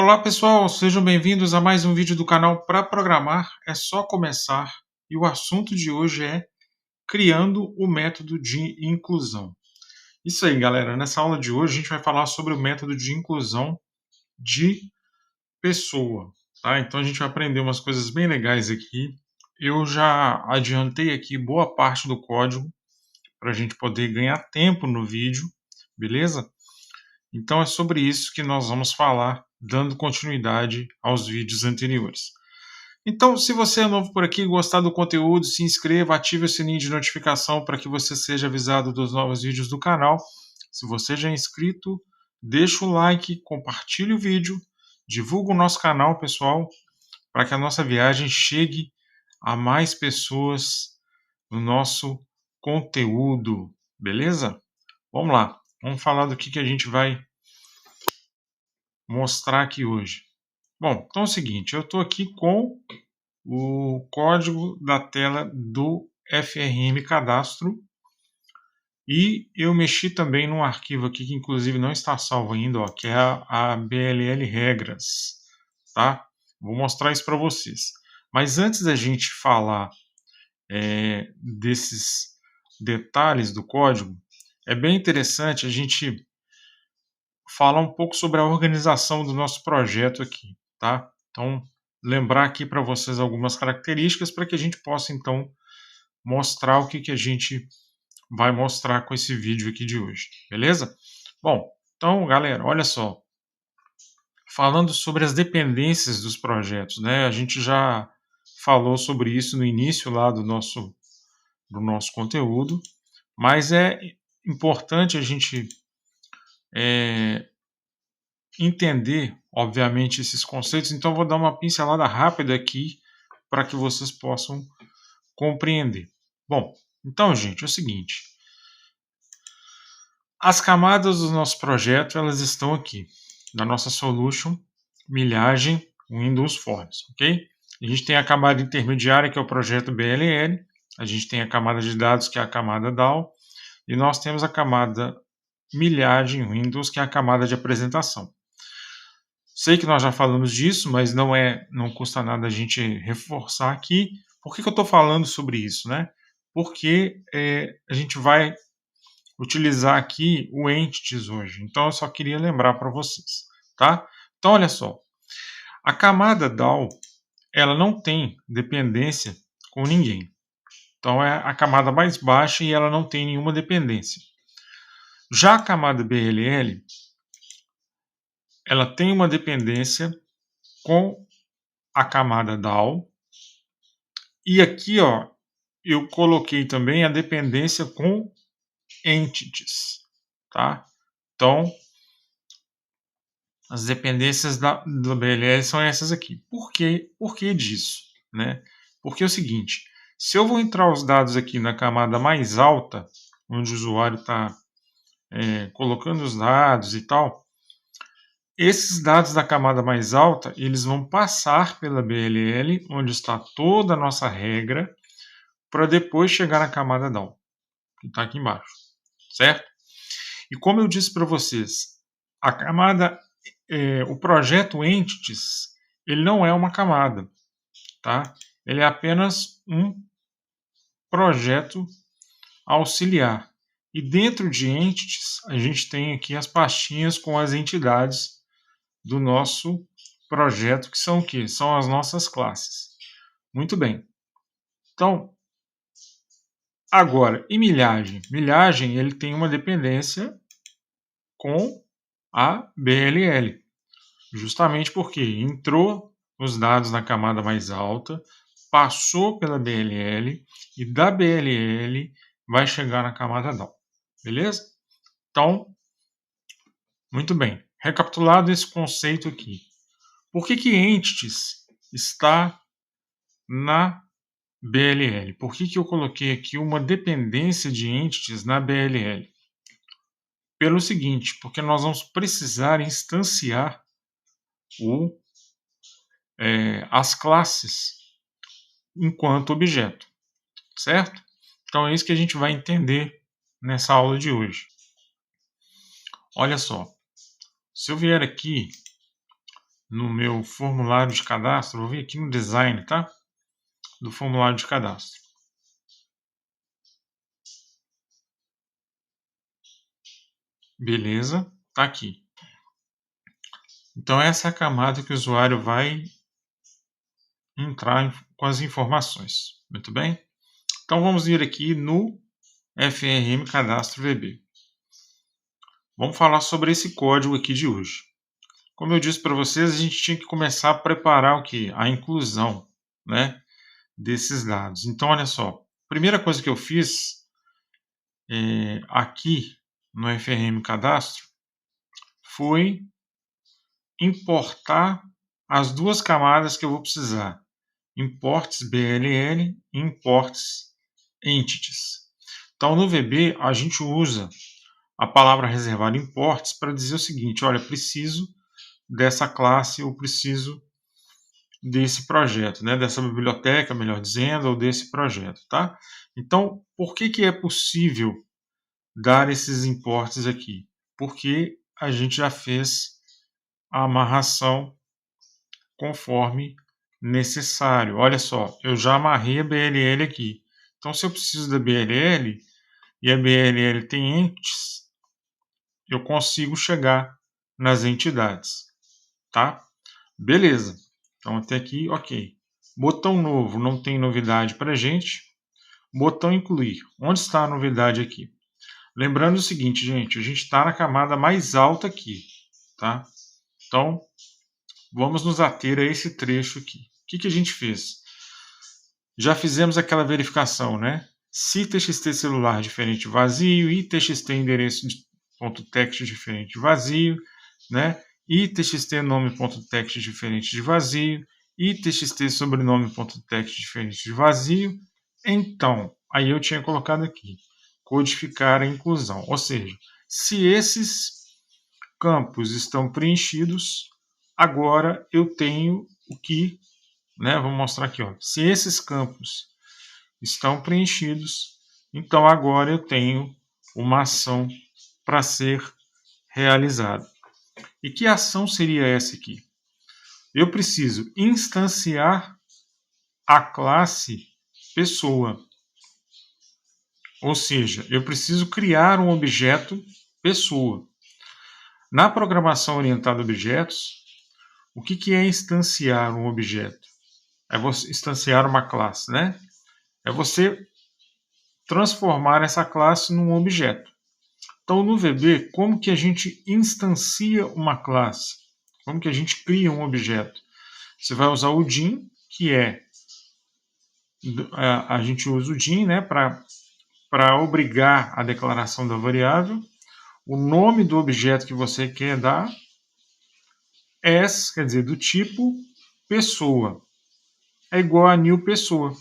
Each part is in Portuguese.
Olá pessoal, sejam bem-vindos a mais um vídeo do canal Para Programar é só começar, e o assunto de hoje é criando o método de inclusão. Isso aí, galera, nessa aula de hoje a gente vai falar sobre o método de inclusão de pessoa, tá? Então a gente vai aprender umas coisas bem legais aqui. Eu já adiantei aqui boa parte do código para a gente poder ganhar tempo no vídeo, beleza? Então é sobre isso que nós vamos falar, dando continuidade aos vídeos anteriores. Então, se você é novo por aqui e gostar do conteúdo, se inscreva, ative o sininho de notificação para que você seja avisado dos novos vídeos do canal. Se você já é inscrito, deixa o like, compartilhe o vídeo, divulga o nosso canal, pessoal, para que a nossa viagem chegue a mais pessoas no nosso conteúdo, beleza? Vamos lá, vamos falar do que a gente vai mostrar aqui hoje. Bom, então é o seguinte, eu estou aqui com o código da tela do FRM Cadastro e eu mexi também num arquivo aqui que inclusive não está salvo ainda, ó, que é a BLL Regras, tá? Vou mostrar isso para vocês. Mas antes da gente falar desses detalhes do código, é bem interessante a gente falar um pouco sobre a organização do nosso projeto aqui, tá? Então, lembrar aqui para vocês algumas características para que a gente possa, então, mostrar o que a gente vai mostrar com esse vídeo aqui de hoje, beleza? Bom, então, galera, olha só. Falando sobre as dependências dos projetos, né? A gente já falou sobre isso no início lá do nosso conteúdo, mas é importante a gente entender, obviamente, esses conceitos. Então, vou dar uma pincelada rápida aqui para que vocês possam compreender. Bom, então, gente, é o seguinte. As camadas do nosso projeto, elas estão aqui, na nossa solution, milhagem, Windows Forms, ok? A gente tem a camada intermediária, que é o projeto BLL, a gente tem a camada de dados, que é a camada DAO, e nós temos a camada milhagem Windows, que é a camada de apresentação. Sei que nós já falamos disso, mas não custa nada a gente reforçar aqui. Por que eu estou falando sobre isso, né? Porque a gente vai utilizar aqui o Entities hoje. Então, eu só queria lembrar para vocês, tá? Então, olha só. A camada DAO, ela não tem dependência com ninguém. Então, é a camada mais baixa e ela não tem nenhuma dependência. Já a camada BLL, ela tem uma dependência com a camada DAO. E aqui, ó, eu coloquei também a dependência com entities, tá? Então, as dependências do BLL são essas aqui. Por que disso, né? Porque é o seguinte, se eu vou entrar os dados aqui na camada mais alta, onde o usuário está colocando os dados e tal, esses dados da camada mais alta, eles vão passar pela BLL, onde está toda a nossa regra, para depois chegar na camada DAO, que está aqui embaixo, certo? E como eu disse para vocês, a camada, o projeto Entities, ele não é uma camada, tá? Ele é apenas um projeto auxiliar. E dentro de Entities, a gente tem aqui as pastinhas com as entidades do nosso projeto, que são o quê? São as nossas classes. Muito bem. Então, agora, e milhagem? Milhagem, ele tem uma dependência com a BLL. Justamente porque entrou os dados na camada mais alta, passou pela BLL e da BLL vai chegar na camada DAO. Beleza? Então, muito bem. Recapitulado esse conceito aqui. Por que Entities está na BLL? Por que eu coloquei aqui uma dependência de Entities na BLL? Pelo seguinte, porque nós vamos precisar instanciar as classes enquanto objeto, certo? Então é isso que a gente vai entender nessa aula de hoje. Olha só, se eu vier aqui no meu formulário de cadastro, vou vir aqui no design, tá? Do formulário de cadastro. Beleza, tá aqui. Então essa é a camada que o usuário vai entrar com as informações. Muito bem? Então vamos vir aqui no FRM Cadastro VB. Vamos falar sobre esse código aqui de hoje. Como eu disse para vocês, a gente tinha que começar a preparar o que? A inclusão, né, desses dados. Então, olha só. Primeira coisa que eu fiz aqui no FRM Cadastro foi importar as duas camadas que eu vou precisar. Imports BLL e Imports Entities. Então, no VB, a gente usa a palavra reservada Imports para dizer o seguinte, olha, preciso dessa classe, eu preciso desse projeto, né? Dessa biblioteca, melhor dizendo, ou desse projeto, tá? Então, por que é possível dar esses importes aqui? Porque a gente já fez a amarração conforme necessário. Olha só, eu já amarrei a BLL aqui. Então, se eu preciso da BLL e a BLL tem entes, eu consigo chegar nas entidades, tá? Beleza. Então, até aqui, ok. Botão novo, não tem novidade para a gente. Botão incluir. Onde está a novidade aqui? Lembrando o seguinte, gente, a gente está na camada mais alta aqui, tá? Então, vamos nos ater a esse trecho aqui. O que a gente fez? Já fizemos aquela verificação, né? Se txt celular diferente vazio, e txt endereço ponto text diferente vazio, né? E txt nome ponto text diferente de vazio, e txt sobrenome ponto text diferente de vazio. Então, aí eu tinha colocado aqui, codificar a inclusão. Ou seja, se esses campos estão preenchidos, agora eu tenho o que, né? Vou mostrar aqui, ó. Se esses campos estão preenchidos, então agora eu tenho uma ação para ser realizada. E que ação seria essa aqui? Eu preciso instanciar a classe pessoa. Ou seja, eu preciso criar um objeto pessoa. Na programação orientada a objetos, o que é instanciar um objeto? É você instanciar uma classe, né? É você transformar essa classe num objeto. Então, no VB, como que a gente instancia uma classe? Como que a gente cria um objeto? Você vai usar o DIN, que é... A gente usa o DIN, né, para obrigar a declaração da variável. O nome do objeto que você quer dar, quer dizer, do tipo pessoa, é igual a new pessoa.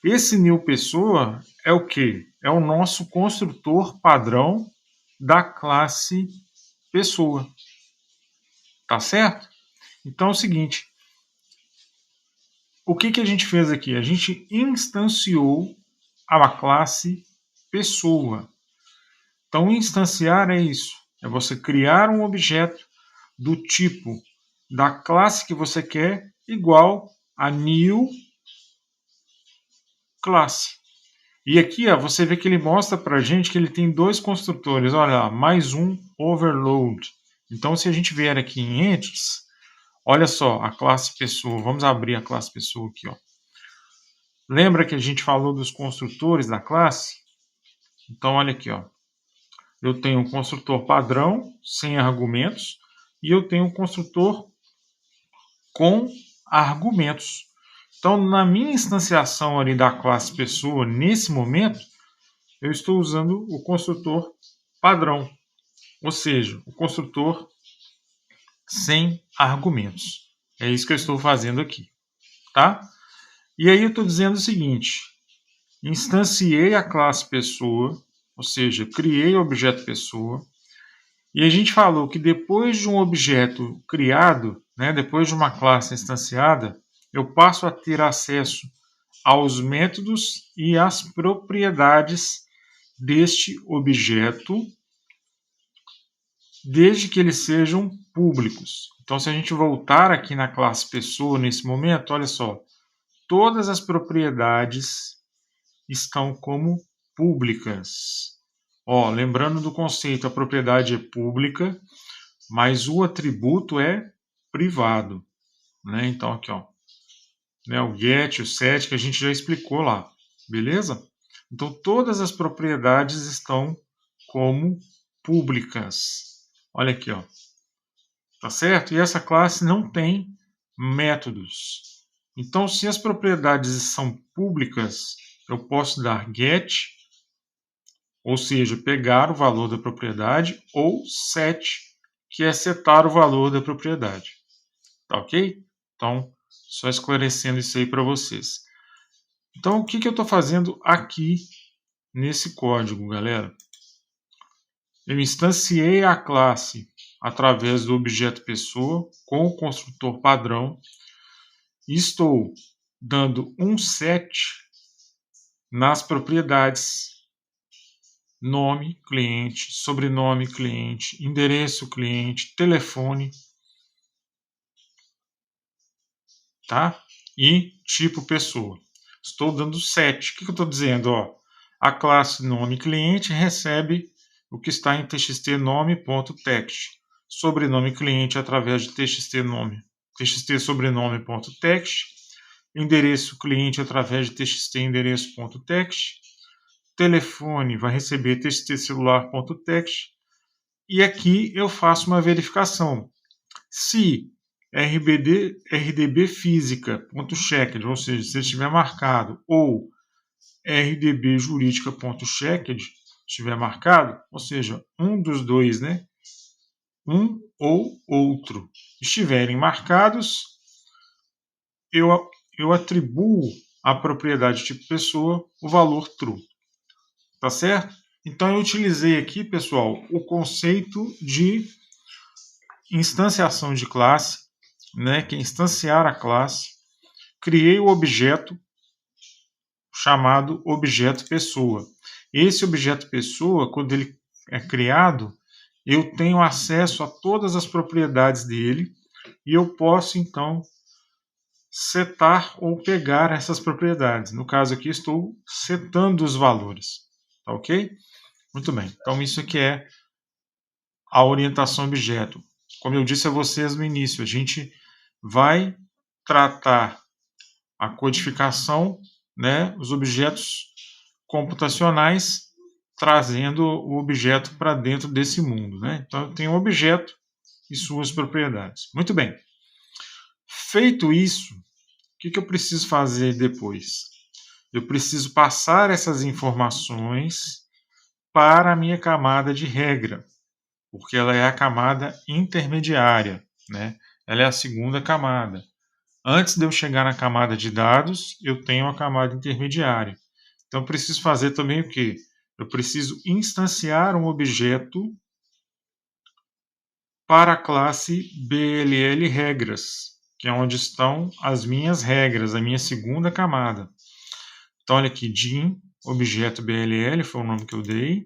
Esse new pessoa é o quê? É o nosso construtor padrão da classe pessoa. Tá certo? Então é o seguinte, o que a gente fez aqui? A gente instanciou a classe pessoa. Então, instanciar é isso. É você criar um objeto do tipo da classe que você quer igual a new classe. E aqui ó, você vê que ele mostra para a gente que ele tem dois construtores. Olha lá, mais um overload. Então, se a gente vier aqui em entities, olha só, a classe pessoa. Vamos abrir a classe pessoa aqui. Ó. Lembra que a gente falou dos construtores da classe? Então, olha aqui. Ó. Eu tenho um construtor padrão, sem argumentos, e eu tenho um construtor com argumentos. Então, na minha instanciação ali da classe pessoa, nesse momento, eu estou usando o construtor padrão, ou seja, o construtor sem argumentos. É isso que eu estou fazendo aqui, tá? E aí eu estou dizendo o seguinte, instanciei a classe pessoa, ou seja, criei o objeto pessoa, e a gente falou que depois de um objeto criado, né, depois de uma classe instanciada, eu passo a ter acesso aos métodos e às propriedades deste objeto, desde que eles sejam públicos. Então, se a gente voltar aqui na classe pessoa, nesse momento, olha só, todas as propriedades estão como públicas. Ó, lembrando do conceito, a propriedade é pública, mas o atributo é privado, né? Então, aqui, ó, né, o get, o set, que a gente já explicou lá, beleza? Então, todas as propriedades estão como públicas. Olha aqui, ó. Tá certo? E essa classe não tem métodos. Então, se as propriedades são públicas, eu posso dar get, ou seja, pegar o valor da propriedade, ou set, que é setar o valor da propriedade. Tá ok? Então, só esclarecendo isso aí para vocês. Então, o que eu estou fazendo aqui nesse código, galera? Eu instanciei a classe através do objeto pessoa com o construtor padrão e estou dando um set nas propriedades nome cliente, sobrenome cliente, endereço cliente, telefone, tá? E tipo pessoa. Estou dando set. O que eu estou dizendo? Ó, a classe nome cliente recebe o que está em txt nome.text. Sobrenome cliente através de txt nome, txt sobrenome.text. Endereço cliente através de txt endereço.text. Telefone vai receber txt celular.text. E aqui eu faço uma verificação. Se rdb física.checked, ou seja, se estiver marcado, ou rdb jurídica.checked estiver marcado, ou seja, um dos dois, né? Um ou outro estiverem marcados, eu atribuo à propriedade tipo pessoa o valor true. Tá certo? Então eu utilizei aqui, pessoal, o conceito de instanciação de classe, né, que é instanciar a classe. Criei o objeto chamado objeto pessoa. Esse objeto pessoa, quando ele é criado, eu tenho acesso a todas as propriedades dele e eu posso então setar ou pegar essas propriedades. No caso aqui, estou setando os valores. Tá ok? Muito bem. Então, isso aqui é a orientação objeto. Como eu disse a vocês no início, a gente vai tratar a codificação, né, os objetos computacionais, trazendo o objeto para dentro desse mundo. Né? Então, eu tenho um objeto e suas propriedades. Muito bem. Feito isso, o que eu preciso fazer depois? Eu preciso passar essas informações para a minha camada de regra, porque ela é a camada intermediária, né? Ela é a segunda camada. Antes de eu chegar na camada de dados, eu tenho a camada intermediária. Então, eu preciso fazer também o quê? Eu preciso instanciar um objeto para a classe BLL regras, que é onde estão as minhas regras, a minha segunda camada. Então, olha aqui, dim, objeto BLL, foi o nome que eu dei.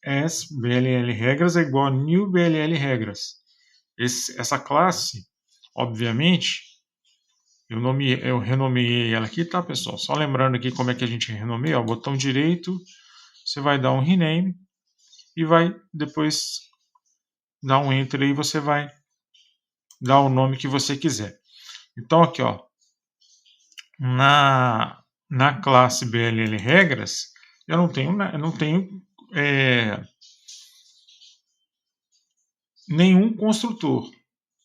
As BLL regras é igual a new BLL regras. Essa classe, obviamente, eu renomeei ela aqui, tá, pessoal? Só lembrando aqui como é que a gente renomeia, ó, botão direito, você vai dar um rename e vai depois dar um enter aí, você vai dar o nome que você quiser. Então aqui, ó, na classe BLL regras, eu não tenho nenhum construtor.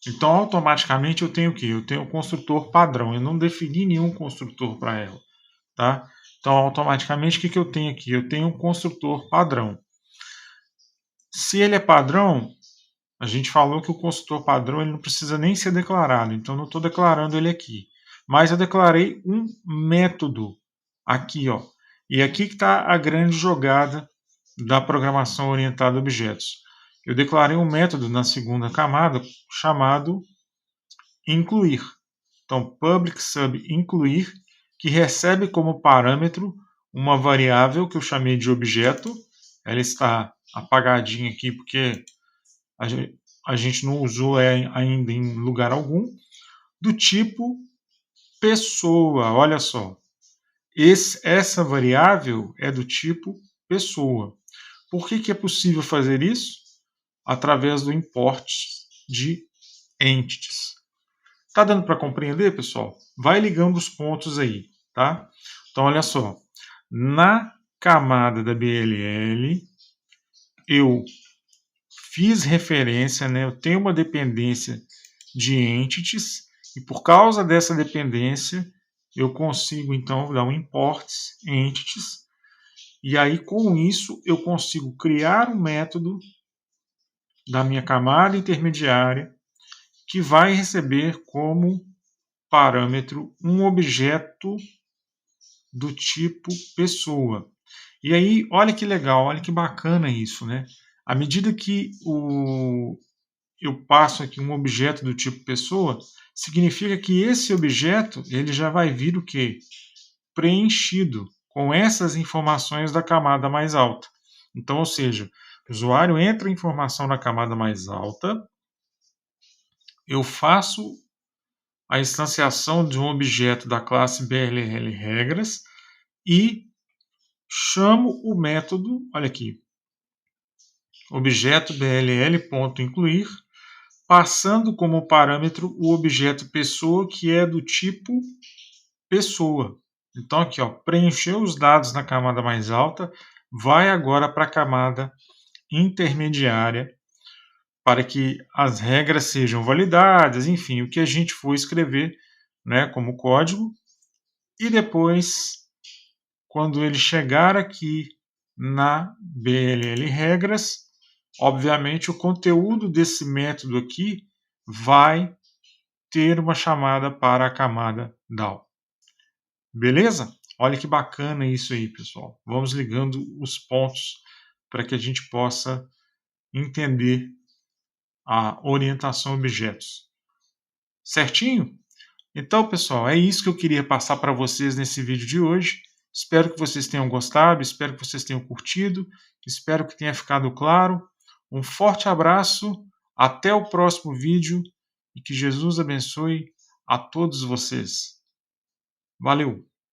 Então, automaticamente eu tenho o quê? Eu tenho o construtor padrão. Eu não defini nenhum construtor para ela. Tá? Então, automaticamente, o que eu tenho aqui? Eu tenho um construtor padrão. Se ele é padrão, a gente falou que o construtor padrão ele não precisa nem ser declarado. Então, não estou declarando ele aqui. Mas eu declarei um método aqui. Ó. E aqui que está a grande jogada da programação orientada a objetos. Eu declarei um método na segunda camada chamado incluir. Então, public sub incluir, que recebe como parâmetro uma variável que eu chamei de objeto. Ela está apagadinha aqui porque a gente não usou ainda em lugar algum, do tipo pessoa. Olha só, essa variável é do tipo pessoa. Por que é possível fazer isso? Através do import de entities. Tá dando para compreender, pessoal? Vai ligando os pontos aí, tá? Então, olha só. Na camada da BLL, eu fiz referência, né? Eu tenho uma dependência de entities e por causa dessa dependência eu consigo então dar um import entities e aí com isso eu consigo criar um método da minha camada intermediária que vai receber como parâmetro um objeto do tipo pessoa. E aí, olha que legal, olha que bacana isso, né? À medida que eu passo aqui um objeto do tipo pessoa, significa que esse objeto ele já vai vir o quê? Preenchido com essas informações da camada mais alta. Então, ou seja, o usuário entra a informação na camada mais alta, eu faço a instanciação de um objeto da classe BLL regras e chamo o método, olha aqui, objeto BLL.incluir, passando como parâmetro o objeto pessoa, que é do tipo pessoa. Então aqui, ó, preencheu os dados na camada mais alta, vai agora para a camada intermediária para que as regras sejam validadas, enfim, o que a gente for escrever, né, como código, e depois, quando ele chegar aqui na BLL regras, obviamente o conteúdo desse método aqui vai ter uma chamada para a camada DAO. Beleza? Olha que bacana isso aí, pessoal. Vamos ligando os pontos para que a gente possa entender a orientação a objetos. Certinho? Então, pessoal, é isso que eu queria passar para vocês nesse vídeo de hoje. Espero que vocês tenham gostado, espero que vocês tenham curtido, espero que tenha ficado claro. Um forte abraço, até o próximo vídeo e que Jesus abençoe a todos vocês. Valeu!